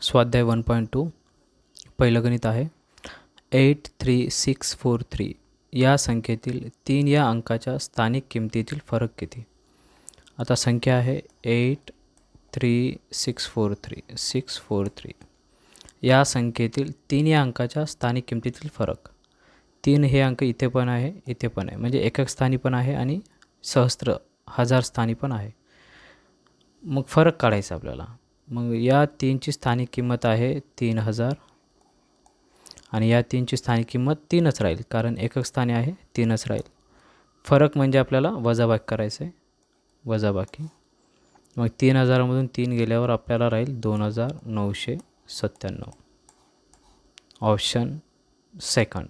स्वाध्याय 1.2 पहिलं गणित आहे. 83643 या संख्येतील 3 या अंकाच्या स्थानिक किमतीतील फरक किती. आता संख्या आहे 83643 या संख्येतील 3 या अंकाच्या स्थानिक किमतीतील फरक. 3 हे अंक इथे पण आहे, इथे पण आहे, म्हणजे एकक स्थानी पण आहे आणि सहस्त्र हजार स्थानी पण आहे. मग फरक काढायचा आपल्याला. मग या 3ची स्थानिक किंमत आहे 3000 आणि या 3ची स्थानिक किंमत 3च राहील, कारण एकक स्थानी आहे 3च राहील. फरक म्हणजे आपल्याला वजाबाकी करायचं आहे, वजाबाकी. मग 3000मधून 3 गेल्यावर आपल्याला राहील 2997. Option second.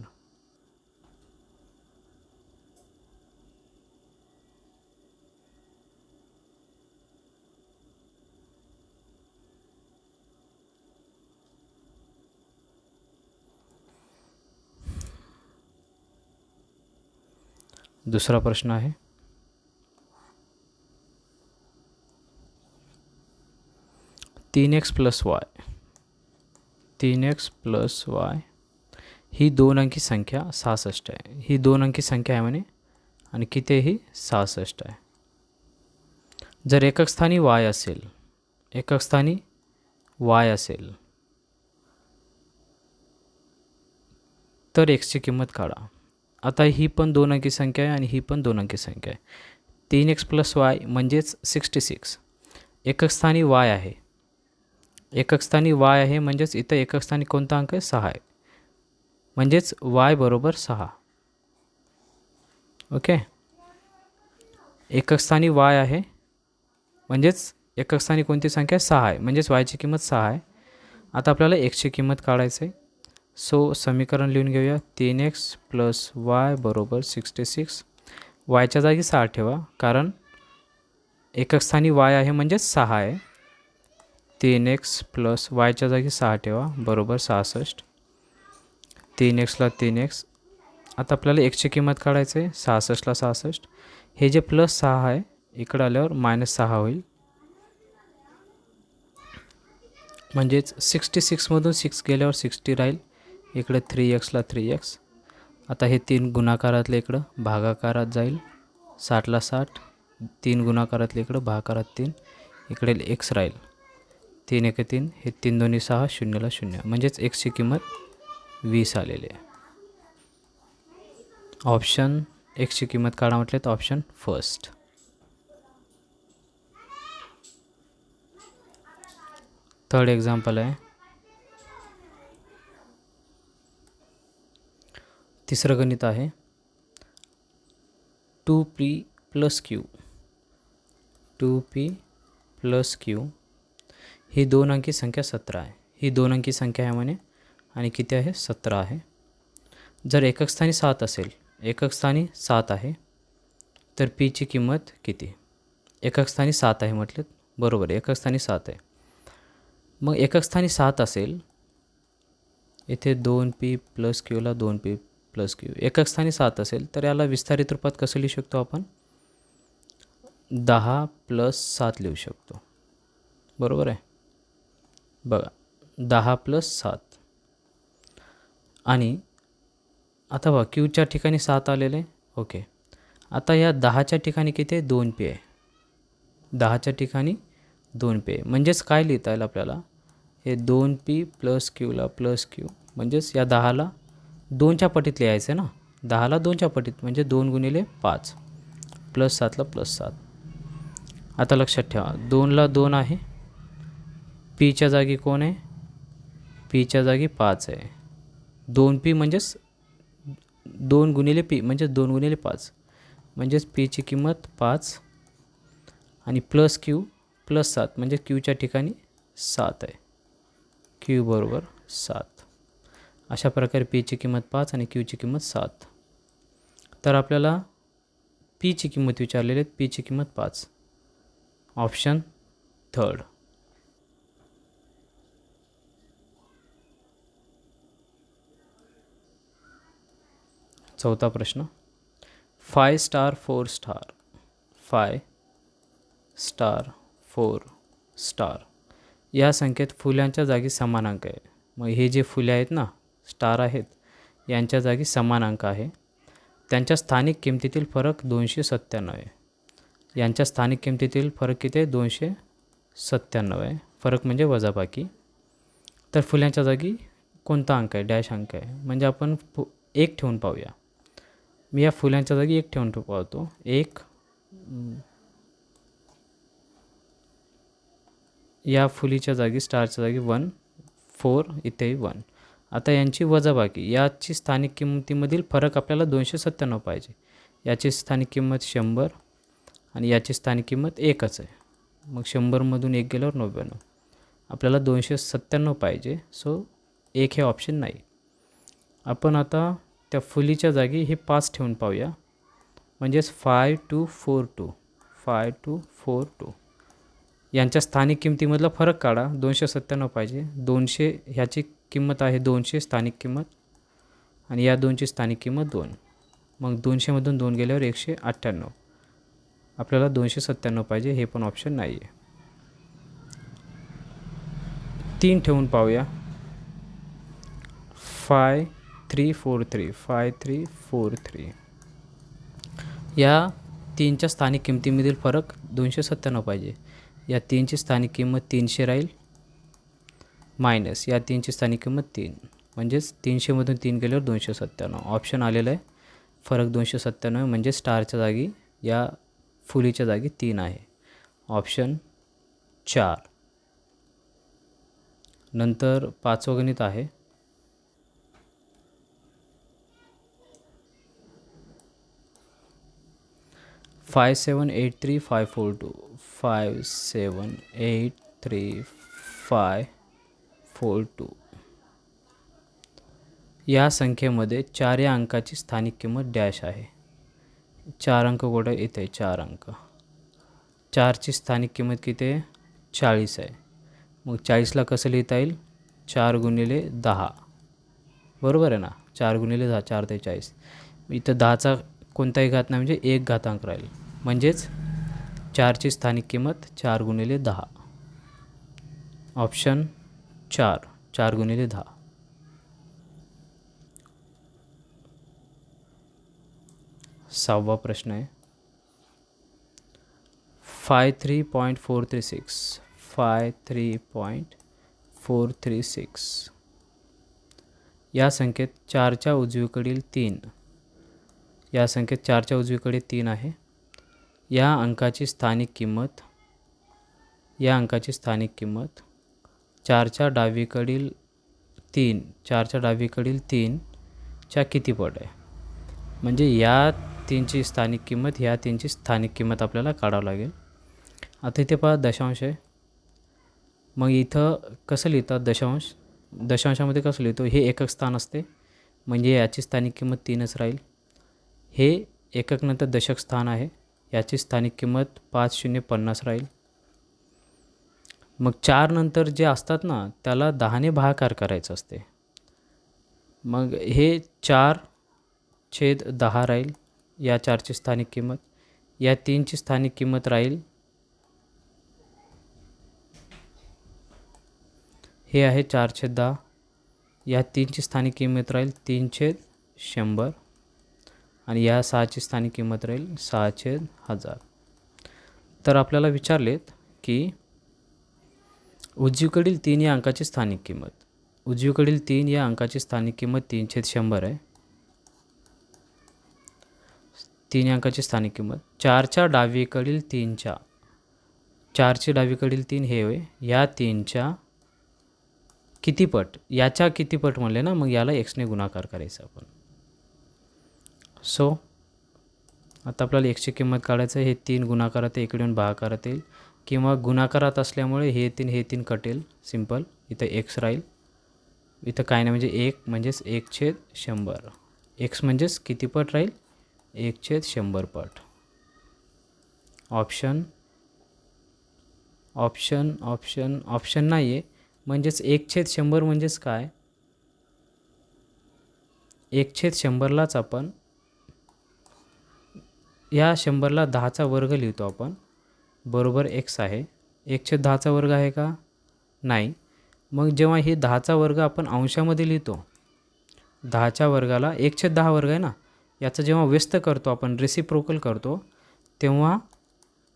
दुसरा प्रश्न आहे. तीन एक्स प्लस वाय ही 2 अंकी संख्या 66 आहे. ही 2 अंकी संख्या आहे म्हणे आणि किती ही 66 आहे. जर एकक स्थानी y असेल तर एक्सची किंमत काढा. आता ही पण 2 अंकी संख्या आहे आणि ही पण 2 अंकी संख्या आहे. 3x प्लस वाय म्हणजेच 66. एकक स्थानी y आहे. एकक स्थानी y आहे म्हणजेच इथं एकक स्थानी कोणता अंक आहे? 6 आहे. म्हणजेच y बरोबर 6. ओके. एकक स्थानी y आहे म्हणजेच एकक स्थानी कोणती संख्या? 6 आहे. म्हणजेच y ची किंमत 6 आहे. आता आपल्याला x ची किंमत काढायची आहे. सो समीकरण लिहून घेऊया. 3x प्लस वाय बरोबर 66. वायच्या जागी 6 ठेवा, कारण एकक स्थानी y आहे म्हणजेच 6 आहे. 3x प्लस वायच्या जागी 6 ठेवा बरोबर 66. 3xला 3x. आता आपल्याला एक्सची किंमत काढायची आहे. 66ला 66. हे जे प्लस 6 आहे इकडं आल्यावर -6 होईल. म्हणजेच 66मधून 6 गेल्यावर 60 राहील. इकडे 3xला 3x. आता हे 3 गुणाकारातले इकडं भागाकारात जाईल. 60ला 60. 3 गुणाकारातले इकडं भागाकारात 3. इकडे x राहील. 3 1 3. हे 3 2 6. 0ला 0. म्हणजेच xची किंमत 20 आलेली आहे. ऑप्शन एक्सची किंमत काढा म्हटले तर ऑप्शन फर्स्ट. थर्ड एक्झाम्पल आहे. तिसरं गणित आहे. 2p प्लस क्यू ही 2 अंकी संख्या 17 आहे. ही 2 अंकी संख्या आहे म्हणे आणि किती आहे? 17 आहे. जर एकक स्थानी 7 असेल, एकक स्थानी 7 आहे, तर पीची किंमत किती? एकक स्थानी 7 आहे म्हटलं बरोबर आहे. एकक स्थानी 7 आहे. मग एकक स्थानी 7 असेल, इथे 2p plus क्यूला 2p plus Q. एकक स्थानी 7 असेल तर याला विस्तारित रूपात कसं लिहू शकतो आपण? 10 प्लस 7 लिहू शकतो. बरोबर आहे. बघा 10 प्लस 7. आणि आता बघा क्यूच्या ठिकाणी 7 आलेले. ओके. आता या 10च्या ठिकाणी किती आहे? 2p आहे. 10च्या ठिकाणी 2p आहे. म्हणजेच काय लिहिता येईल आपल्याला? हे 2p प्लस क्यूला प्लस क्यू. म्हणजेच या 10ला 2च्या पटीत लिहायचं ना. 10ला 2च्या पटीत म्हणजे 2 गुणिले 5 प्लस 7ला प्लस 7. आता लक्षात ठेवा 2ला 2 आहे. पीच्या जागी कोण आहे? पीच्या जागी 5 आहे. 2p म्हणजेच 2 गुणिले पी म्हणजे 2 गुणिले 5. म्हणजेच पीची किंमत 5 आणि प्लस क्यू प्लस 7 म्हणजे क्यूच्या ठिकाणी 7 आहे. क्यू बरोबर 7. अशा प्रकारे पीची किंमत 5 आणि क्यूची किंमत 7. तर आपल्याला पीची किंमत विचारलेली आहे. पीची किंमत 5. Option third. चौथा प्रश्न. 5 स्टार 4 स्टार या संख्येत फुल्यांच्या जागी समान अंक आहे. मग हे जे फुले आहेत ना, स्टार आहेत, यांच्या जागी समान अंक आहे. त्यांच्या स्थानिक किमतीतील फरक 297 आहे. यांच्या स्थानिक किमतीतील फरक किती आहे? 297 आहे. फरक म्हणजे वजाबाकी. तर फुल्यांच्या जागी कोणता अंक आहे? डॅश अंक आहे. म्हणजे आपण 1 ठेवून पाहूया. मी या फुल्यांच्या जागी 1 ठेवून पाहतो. 1 या फुलीच्या जागी स्टारच्या जागी 1 4 इथेही 1. आता यांची वजाबाकी. याची स्थानिक किंमतीमधील फरक आपल्याला 297 पाहिजे. याची स्थानिक किंमत 100 आणि याची स्थानिक किंमत 1च आहे. मग 100मधून 1 गेल्यावर 99. आपल्याला 297 पाहिजे. सो 1 हे ऑप्शन नाही. आपण आता त्या फुलीच्या जागी हे 5 ठेवून पाहूया. म्हणजेच 5242 5242 यांच्या स्थानिक किमतीमधला फरक काढा. 297 पाहिजे. 200 ह्याची किंमत आहे 200 स्थानिक किंमत आणि या 2ची स्थानिक किंमत 2. मग 200मधून 2 गेल्यावर 198. आपल्याला 297 पाहिजे. हे पण ऑप्शन नाही आहे. 3 ठेवून पाहूया. 5343 या 3च्या स्थानिक किमतीमधील फरक 297 पाहिजे. या 3ची स्थानिक किंमत 300 राहील मायनस या 3ची स्थानिक किंमत 3. म्हणजेच 300मधून 3 गेल्यावर 297. ऑप्शन आलेलं आहे फरक 297 म्हणजे स्टारच्या जागी या फुलीच्या जागी 3 आहे. ऑप्शन 4. नंतर 5वं गणित आहे. फाय 783 542 या संख्येमध्ये 4 या अंकाची स्थानिक किंमत डॅश आहे. 4 अंक कुठे? इथे 4 अंक. 4ची स्थानिक किंमत किती आहे? 40 आहे. मग 40ला कसं लिहिता येईल? 4 गुणिले 10. बरोबर आहे ना? 4 गुणिले 10 4 ते 40. इथं 10चा कोणताही घात नाही म्हणजे 1 घातांक राहील. म्हणजेच 4ची स्थानिक किंमत 4 गुणिले 10. ऑप्शन 4 4 गुणिले 10. 6वा प्रश्न आहे. 53.436 या संख्येत 4च्या उजवीकडील 3 या संख्येत 4च्या उजवीकडे 3 आहे. या अंकाची स्थानिक किंमत 4च्या डावीकडील 3च्या किती पट आहे? म्हणजे या 3ची स्थानिक किंमत ह्या 3ची स्थानिक किंमत आपल्याला काढावं लागेल. आता इथे पहा दशांश आहे. मग इथं कसं लिहितात दशांश? दशांशामध्ये कसं लिहितो? हे एकक स्थान असते म्हणजे याची स्थानिक किंमत 3च राहील. हे एकक नंतर दशक स्थान आहे. याची स्थानिक किंमत 5050 राहील. मग 4 नंतर जे असतात ना त्याला 10ने भागाकार करायचं असते. मग हे 4/10 राहील. या 4ची स्थानिक किंमत. या 3ची स्थानिक किंमत राहील हे आहे 4/10. या 3ची स्थानिक किंमत राहील 3/100 आणि या 6ची स्थानिक किंमत राहील 6/1000. तर आपल्याला विचारलेत की उजवीकडील 3 या अंकाची स्थानिक किंमत. उजवीकडील 3 या अंकाची स्थानिक किंमत 3/100 आहे. 3 या अंकाची स्थानिक किंमत. 4च्या डावीकडील 3च्या 4ची डावीकडील 3 हे होय. या 3च्या किती पट? याच्या किती पट म्हणले ना, मग याला xने गुणाकार करायचा आपण. सो आता आपल्याला xची किंमत काढायचं. हे 3 गुणाकारात इकडून भागाकारात येईल किंवा गुणाकारात असल्यामुळे हे 3 कटेल. सिंपल. इथं x राहील. इथं काय नाही म्हणजे 1 म्हणजेच 1/100. x म्हणजेच किती पट राहील? 1/100 पट. ऑप्शन नाही आहे. म्हणजेच 1/100 म्हणजेच काय? 1/100लाच आपण या 100ला 10चा वर्ग लिहितो आपण बरोबर x आहे. 1/10चा वर्ग आहे का? नाही. मग जेव्हा हे 10चा वर्ग आपण अंशामध्ये लिहितो, 10च्या वर्गाला 1/10 वर्ग आहे ना, याचं जेव्हा व्यस्त करतो आपण, रेसिप्रोकल करतो, तेव्हा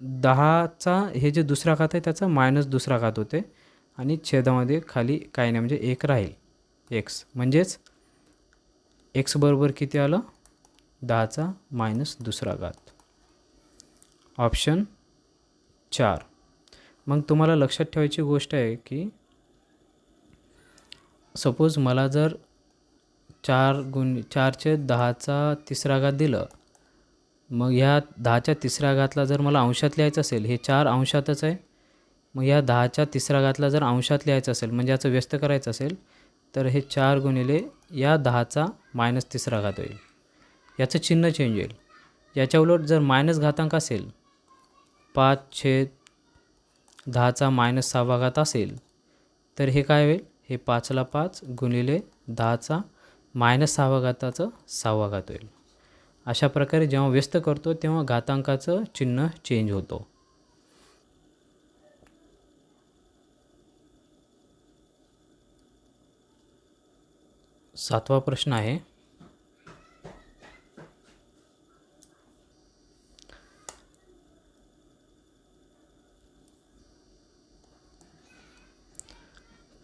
10चा हे जे दुसरा घात आहे त्याचा मायनस दुसरा घात होते आणि छेदामध्ये खाली काही नाही म्हणजे 1 राहील, एक्स. म्हणजेच एक्स बरोबर किती आलं? 10चा मायनस दुसरा घात. ऑप्शन 4. मग तुम्हाला लक्षात ठेवायची गोष्ट आहे की सपोज मला जर 4चे 10चा तिसरा घात दिलं, मग ह्या 10च्या तिसऱ्या घातला जर मला अंशात लिहायचं असेल, हे 4 अंशातच आहे, मग या 10च्या तिसऱ्या घातला जर अंशात लिहायचं असेल म्हणजे याचं व्यस्त करायचं असेल, तर हे 4 गुणिले या 10चा मायनस तिसरा घात होईल. याचं चिन्ह चेंज होईल. याच्या उलट जर मायनस घातांक असेल, 5/10चा मायनस 6वा घात असेल, तर हे काय होईल? हे 5ला 5 गुणिले 10चा मायनस 6वा घाताचं 6वा घात होईल. अशा प्रकारे जेव्हा व्यस्त करतो तेव्हा घातांकाचं चिन्ह चेंज होतो. सातवा प्रश्न आहे,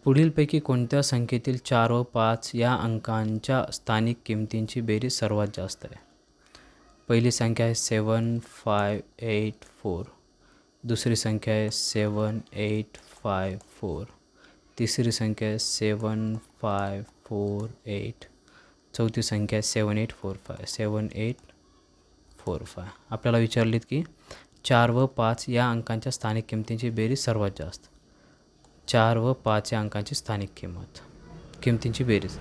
पुढीलपैकी कोणत्या संख्येतील 4 व 5 या अंकांच्या स्थानिक किमतींची बेरीज सर्वात जास्त आहे? पहिली संख्या आहे 7584, दुसरी संख्या आहे 7854, तिसरी संख्या आहे 7548, चौथी संख्या आहे 7845. आपल्याला विचारलीत की 4 व 5 या अंकांच्या स्थानिक किमतींची बेरीज सर्वात जास्त. 4 व 5 या अंकांची स्थानिक किमतींची बेरीज.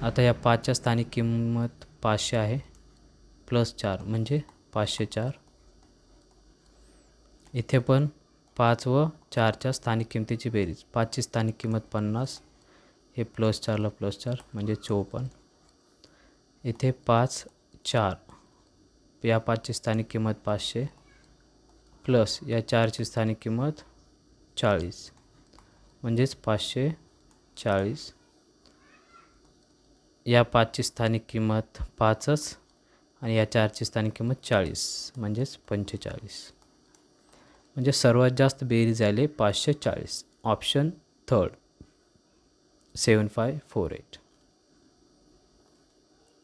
आता या 5च्या स्थानिक किंमत 500 आहे, प्लस 4 म्हणजे 504. इथे पण 5 व 4च्या स्थानिक किमतीची बेरीज. 5ची स्थानिक किंमत 50, हे प्लस 4ला प्लस 4 म्हणजे 54. इथे 5 4, या 5ची स्थानिक किंमत 500 प्लस या 4ची स्थानिक किंमत 40 म्हणजेच 540. या 5ची स्थानिक किंमत 5च आणि या 4ची स्थानिक किंमत 40 म्हणजेच 45. म्हणजे सर्वात जास्त बेरीज आले 540. ऑप्शन 3 7548.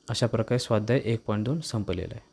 अशा प्रकारे स्वाध्याय 1.2 संपलेला आहे.